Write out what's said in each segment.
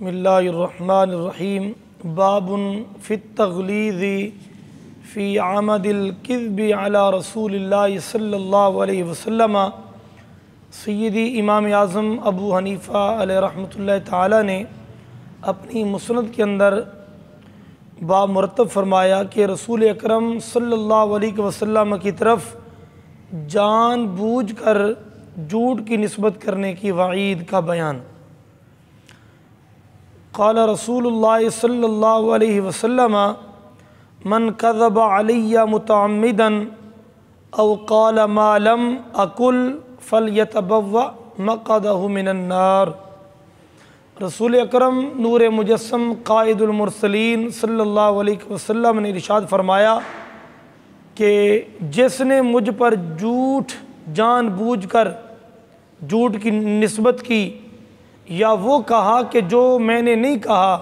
بسم اللہ الرحمن الرحیم باب فی التغلیظ فی عمد الکذب علی رسول اللہ صلی اللہ علیہ وسلم۔ سیدی امام اعظم ابو حنیفہ علیہ رحمۃ اللہ تعالی نے اپنی مسند کے اندر باب مرتب فرمایا کہ رسول اکرم صلی اللہ علیہ وسلم کی طرف جان بوجھ کر جھوٹ کی نسبت کرنے کی وعید کا بیان۔ قال رسول اللہ صلی اللہ علیہ وسلم من کذب علی متعمدا او قال ما لم اقل فلیتبوأ مقعدہ من النار۔ رسول اکرم نور مجسم قائد المرسلین صلی اللہ علیہ وسلم نے ارشاد فرمایا کہ جس نے مجھ پر جھوٹ جان بوجھ کر جھوٹ کی نسبت کی یا وہ کہا کہ جو میں نے نہیں کہا،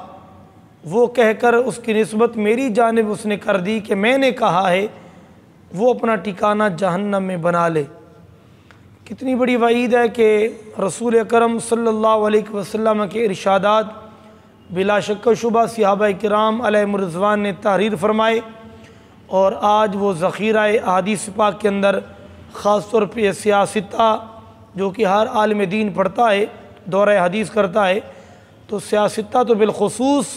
وہ کہہ کر اس کی نسبت میری جانب اس نے کر دی کہ میں نے کہا ہے، وہ اپنا ٹھکانہ جہنم میں بنا لے۔ کتنی بڑی وعید ہے کہ رسول اکرم صلی اللہ علیہ وسلم کے ارشادات بلا شک و شبہ صحابہ کرام علیہم الرضوان نے تحریر فرمائے، اور آج وہ ذخیرہ احادیث پاک کے اندر خاص طور پہ سیاستہ جو کہ ہر عالم دین پڑھتا ہے، دورہ حدیث کرتا ہے، تو سیاستہ تو بالخصوص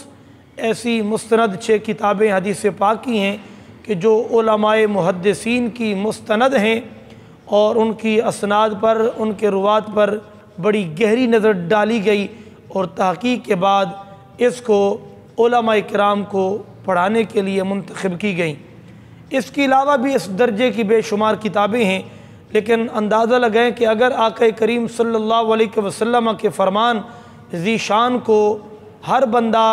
ایسی مستند 6 کتابیں حدیث پاک کی ہیں کہ جو علماء محدثین کی مستند ہیں، اور ان کی اسناد پر ان کے روات پر بڑی گہری نظر ڈالی گئی، اور تحقیق کے بعد اس کو علماء کرام کو پڑھانے کے لیے منتخب کی گئیں۔ اس کے علاوہ بھی اس درجے کی بے شمار کتابیں ہیں، لیکن اندازہ لگائیں کہ اگر آقا کریم صلی اللہ علیہ وسلم کے فرمان ذی شان کو ہر بندہ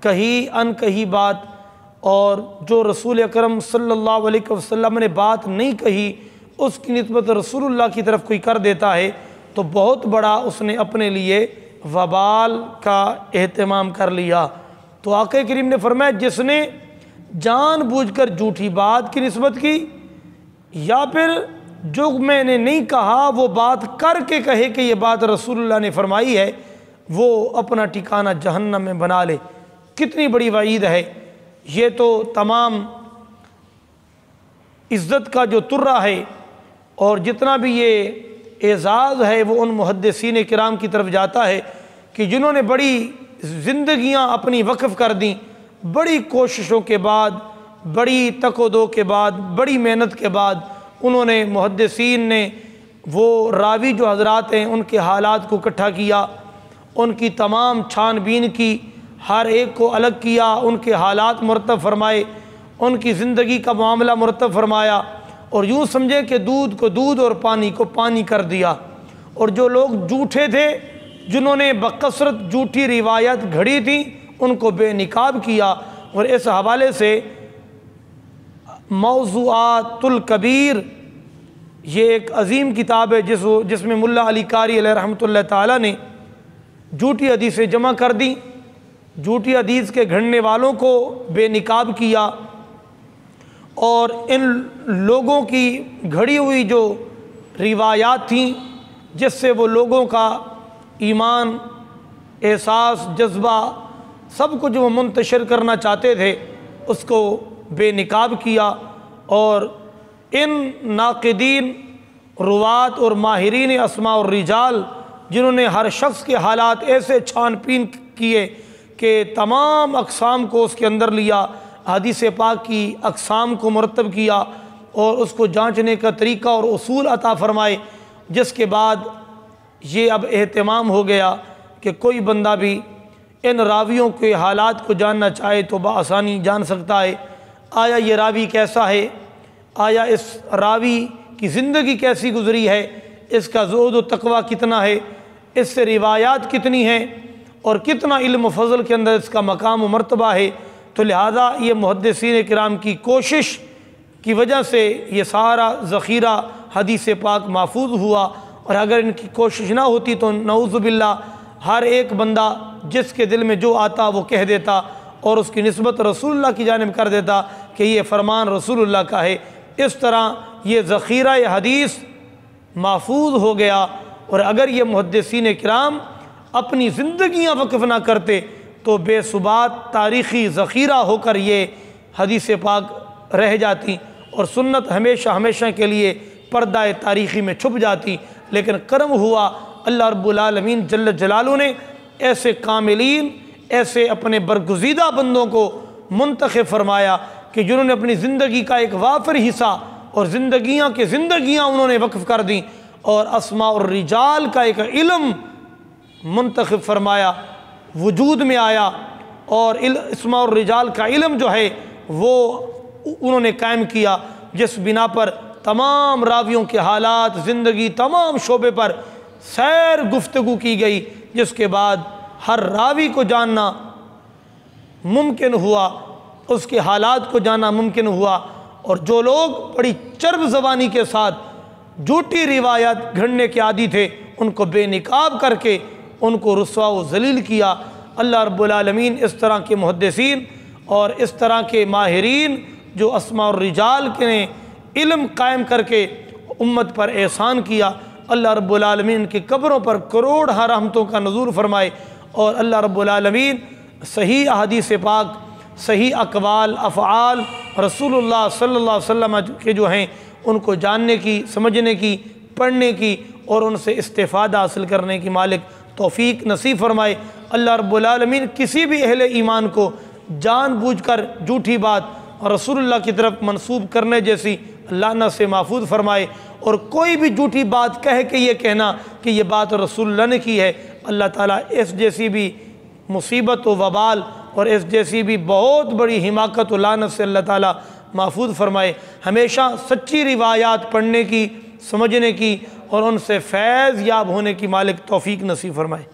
کہی ان کہی بات، اور جو رسول اکرم صلی اللہ علیہ وسلم نے بات نہیں کہی اس کی نسبت رسول اللہ کی طرف کوئی کر دیتا ہے، تو بہت بڑا اس نے اپنے لیے وبال کا اہتمام کر لیا۔ تو آقا کریم نے فرمایا جس نے جان بوجھ کر جھوٹی بات کی نسبت کی، یا پھر جو میں نے نہیں کہا وہ بات کر کے کہے کہ یہ بات رسول اللہ نے فرمائی ہے، وہ اپنا ٹھکانہ جہنم میں بنا لے۔ کتنی بڑی وعید ہے یہ! تو تمام عزت کا جو ترہ ہے اور جتنا بھی یہ اعزاز ہے وہ ان محدثین کرام کی طرف جاتا ہے کہ جنہوں نے بڑی زندگیاں اپنی وقف کر دیں، بڑی کوششوں کے بعد، بڑی تک و دو کے بعد، بڑی محنت کے بعد انہوں نے محدثین نے وہ راوی جو حضرات ہیں ان کے حالات کو اکٹھا کیا، ان کی تمام چھان بین کی، ہر ایک کو الگ کیا، ان کے حالات مرتب فرمائے، ان کی زندگی کا معاملہ مرتب فرمایا، اور یوں سمجھے کہ دودھ کو دودھ اور پانی کو پانی کر دیا۔ اور جو لوگ جھوٹے تھے، جنہوں نے بکثرت جھوٹی روایت گھڑی تھیں، ان کو بے نقاب کیا۔ اور اس حوالے سے موضوعات الکبیر یہ ایک عظیم کتاب ہے جس میں ملا علی قاری علیہ رحمۃ اللہ تعالی نے جھوٹی حدیثیں جمع کر دیں، جھوٹی حدیث کے گھڑنے والوں کو بے نقاب کیا، اور ان لوگوں کی گھڑی ہوئی جو روایات تھیں جس سے وہ لوگوں کا ایمان، احساس، جذبہ سب کچھ وہ منتشر کرنا چاہتے تھے، اس کو بے نقاب کیا۔ اور ان ناقدین، روات اور ماہرین اسماء الرجال جنہوں نے ہر شخص کے حالات ایسے چھان پین کیے کہ تمام اقسام کو اس کے اندر لیا، حدیث پاک کی اقسام کو مرتب کیا، اور اس کو جانچنے کا طریقہ اور اصول عطا فرمائے، جس کے بعد یہ اب اہتمام ہو گیا کہ کوئی بندہ بھی ان راویوں کے حالات کو جاننا چاہے تو بآسانی جان سکتا ہے۔ آیا یہ راوی کیسا ہے، آیا اس راوی کی زندگی کیسی گزری ہے، اس کا زہد و تقویٰ کتنا ہے، اس سے روایات کتنی ہیں، اور کتنا علم و فضل کے اندر اس کا مقام و مرتبہ ہے۔ تو لہٰذا یہ محدثین کرام کی کوشش کی وجہ سے یہ سارا ذخیرہ حدیث پاک محفوظ ہوا، اور اگر ان کی کوشش نہ ہوتی تو نعوذ باللہ ہر ایک بندہ جس کے دل میں جو آتا وہ کہہ دیتا، اور اس کی نسبت رسول اللہ کی جانب کر دیتا کہ یہ فرمان رسول اللہ کا ہے۔ اس طرح یہ ذخیرہ حدیث محفوظ ہو گیا، اور اگر یہ محدثین کرام اپنی زندگیاں وقف نہ کرتے تو بے ثبات تاریخی ذخیرہ ہو کر یہ حدیث پاک رہ جاتی اور سنت ہمیشہ ہمیشہ کے لیے پردہ تاریخی میں چھپ جاتی۔ لیکن کرم ہوا اللہ رب العالمین جل جلالہ نے ایسے کاملین، ایسے اپنے برگزیدہ بندوں کو منتخب فرمایا کہ جنہوں نے اپنی زندگی کا ایک وافر حصہ اور زندگیاں انہوں نے وقف کر دیں، اور اسماء الرجال کا ایک علم منتخب فرمایا، وجود میں آیا، اور اسماء الرجال کا علم جو ہے وہ انہوں نے قائم کیا، جس بنا پر تمام راویوں کے حالات، زندگی، تمام شعبے پر سیر گفتگو کی گئی، جس کے بعد ہر راوی کو جاننا ممکن ہوا، اس کے حالات کو جاننا ممکن ہوا، اور جو لوگ بڑی چرب زبانی کے ساتھ جھوٹی روایات گھڑنے کے عادی تھے ان کو بے نقاب کر کے ان کو رسوا و ذلیل کیا۔ اللہ رب العالمین اس طرح کے محدثین اور اس طرح کے ماہرین جو اسماء الرجال کے علم قائم کر کے امت پر احسان کیا، اللہ رب العالمین کی قبروں پر کروڑ رحمتوں کا نزول فرمائے، اور اللہ رب العالمین صحیح احادیث پاک، صحیح اقوال افعال رسول اللہ صلی اللہ علیہ وسلم کے جو ہیں ان کو جاننے کی، سمجھنے کی، پڑھنے کی اور ان سے استفادہ حاصل کرنے کی مالک توفیق نصیب فرمائے۔ اللہ رب العالمین کسی بھی اہل ایمان کو جان بوجھ کر جھوٹی بات اور رسول اللہ کی طرف منسوب کرنے جیسی لعنت سے محفوظ فرمائے، اور کوئی بھی جھوٹی بات کہہ کے یہ کہنا کہ یہ بات رسول اللہ نے کی ہے، اللہ تعالیٰ اس جیسی بھی مصیبت و وبال اور اس جیسی بھی بہت بڑی حماقت و لعنت سے اللہ تعالیٰ محفوظ فرمائے۔ ہمیشہ سچی روایات پڑھنے کی، سمجھنے کی اور ان سے فیض یاب ہونے کی مالک توفیق نصیب فرمائے۔